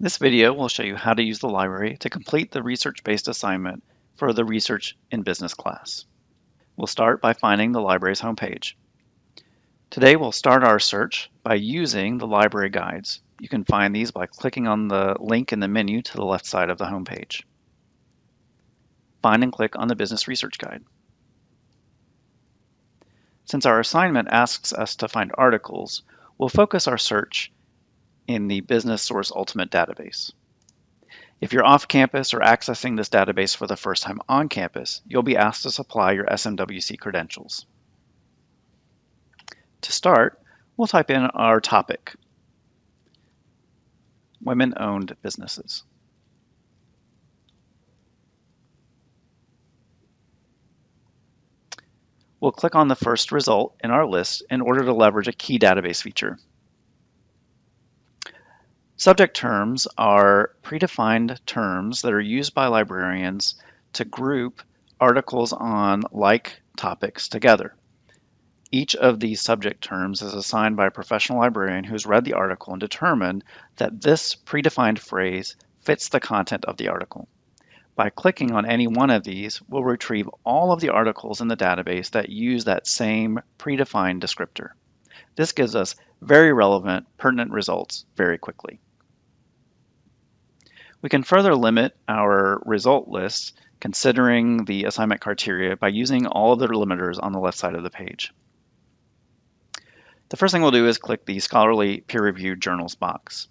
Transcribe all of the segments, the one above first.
This video will show you how to use the library to complete the research-based assignment for the Research in Business class. We'll start by finding the library's homepage. Today we'll start our search by using the library guides. You can find these by clicking on the link in the menu to the left side of the homepage. Find and click on the Business Research Guide. Since our assignment asks us to find articles, we'll focus our search in the Business Source Ultimate database. If you're off campus or accessing this database for the first time on campus, you'll be asked to supply your SMWC credentials. To start, we'll type in our topic, women-owned businesses. We'll click on the first result in our list in order to leverage a key database feature. Subject terms are predefined terms that are used by librarians to group articles on like topics together. Each of these subject terms is assigned by a professional librarian who's read the article and determined that this predefined phrase fits the content of the article. By clicking on any one of these, we'll retrieve all of the articles in the database that use that same predefined descriptor. This gives us very relevant, pertinent results very quickly. We can further limit our result list considering the assignment criteria by using all of the limiters on the left side of the page. The first thing we'll do is click the Scholarly Peer-Reviewed Journals box.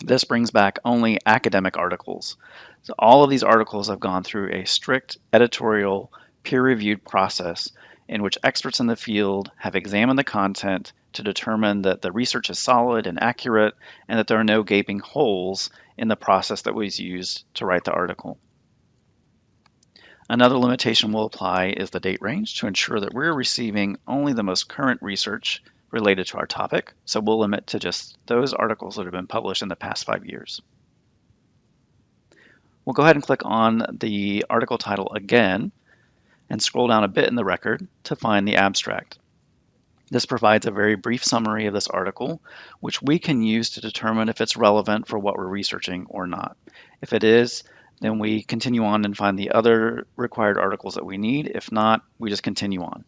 This brings back only academic articles. So all of these articles have gone through a strict editorial peer-reviewed process in which experts in the field have examined the content to determine that the research is solid and accurate and that there are no gaping holes in the process that was used to write the article. Another limitation we'll apply is the date range to ensure that we're receiving only the most current research related to our topic, so we'll limit to just those articles that have been published in the past 5 years. We'll go ahead and click on the article title again and scroll down a bit in the record to find the abstract. This provides a very brief summary of this article, which we can use to determine if it's relevant for what we're researching or not. If it is, then we continue on and find the other required articles that we need. If not, we just continue on.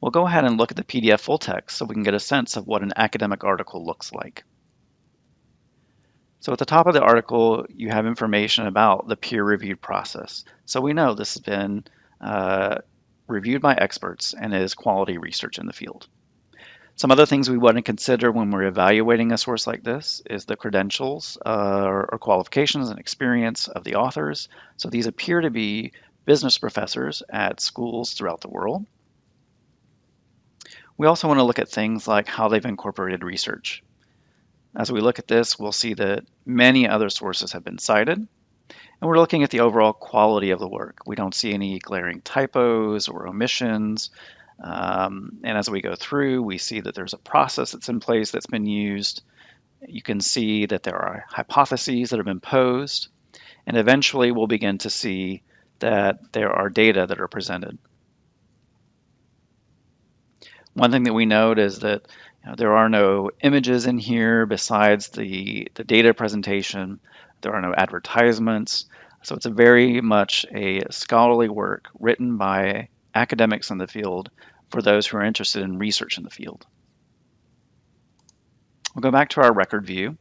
We'll go ahead and look at the PDF full text so we can get a sense of what an academic article looks like. So at the top of the article, you have information about the peer-reviewed process. So we know this has been reviewed by experts and is quality research in the field. Some other things we want to consider when we're evaluating a source like this is the credentials or qualifications and experience of the authors. So these appear to be business professors at schools throughout the world. We also want to look at things like how they've incorporated research. As we look at this, we'll see that many other sources have been cited, and we're looking at the overall quality of the work. We don't see any glaring typos or omissions, and as we go through, we see that there's a process that's in place that's been used. You can see that there are hypotheses that have been posed, and eventually we'll begin to see that there are data that are presented. One thing that we note is that there are no images in here besides the data presentation. There are no advertisements. So it's very much a scholarly work written by academics in the field for those who are interested in research in the field. We'll go back to our record view.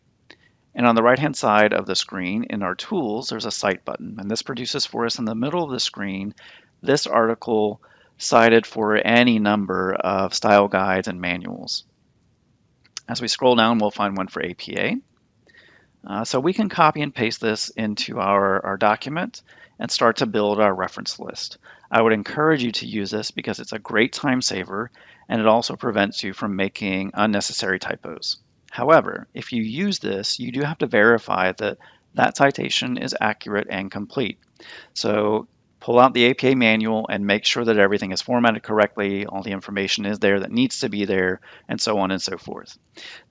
And on the right-hand side of the screen in our tools, there's a cite button. And this produces for us in the middle of the screen this article cited for any number of style guides and manuals. As we scroll down, we'll find one for APA. So we can copy and paste this into our document and start to build our reference list. I would encourage you to use this because it's a great time saver and it also prevents you from making unnecessary typos. However, if you use this, you do have to verify that that citation is accurate and complete. So pull out the APA manual and make sure that everything is formatted correctly, all the information is there that needs to be there, and so on and so forth.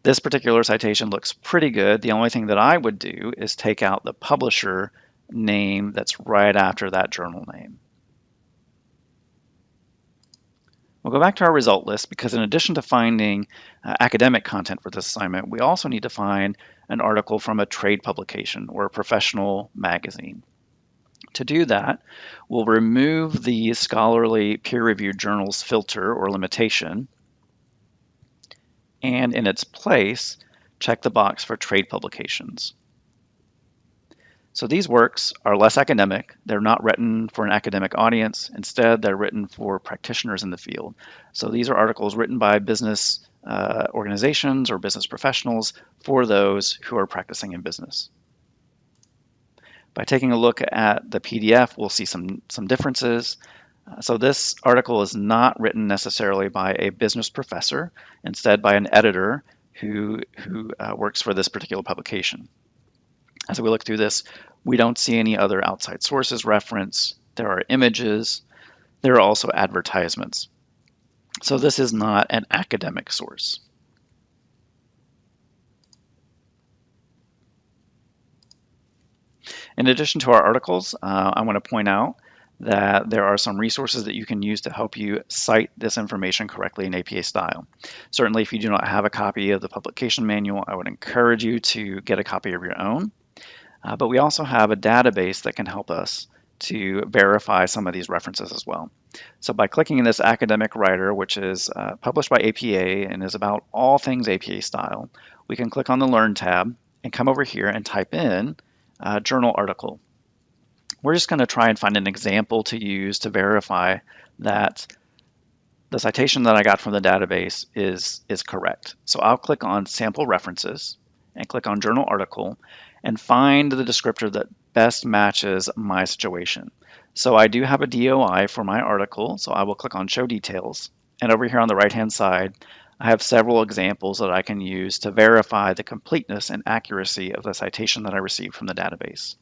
This particular citation looks pretty good. The only thing that I would do is take out the publisher name that's right after that journal name. We'll go back to our result list because in addition to finding academic content for this assignment, we also need to find an article from a trade publication or a professional magazine. To do that, we'll remove the scholarly peer-reviewed journals filter or limitation, and in its place, check the box for trade publications. So these works are less academic. They're not written for an academic audience. Instead, they're written for practitioners in the field. So these are articles written by business organizations or business professionals for those who are practicing in business. By taking a look at the PDF, we'll see some differences. So this article is not written necessarily by a business professor, instead by an editor who works for this particular publication. As we look through this, we don't see any other outside sources referenced. There are images. There are also advertisements. So this is not an academic source. In addition to our articles, I want to point out that there are some resources that you can use to help you cite this information correctly in APA style. Certainly, if you do not have a copy of the publication manual, I would encourage you to get a copy of your own. But we also have a database that can help us to verify some of these references as well. So by clicking in this academic writer, which is published by APA and is about all things APA style, we can click on the Learn tab and come over here and type in journal article. We're just going to try and find an example to use to verify that the citation that I got from the database is correct. So I'll click on sample references and click on journal article and find the descriptor that best matches my situation. So I do have a DOI for my article, so I will click on show details. And over here on the right hand side, I have several examples that I can use to verify the completeness and accuracy of the citation that I received from the database.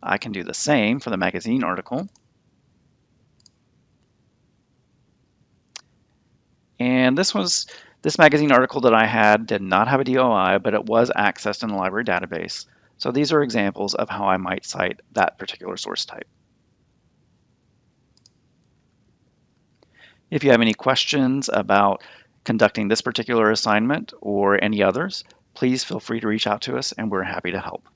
I can do the same for the magazine article. And this magazine article that I had did not have a DOI, but it was accessed in the library database. So these are examples of how I might cite that particular source type. If you have any questions about conducting this particular assignment or any others, please feel free to reach out to us and we're happy to help.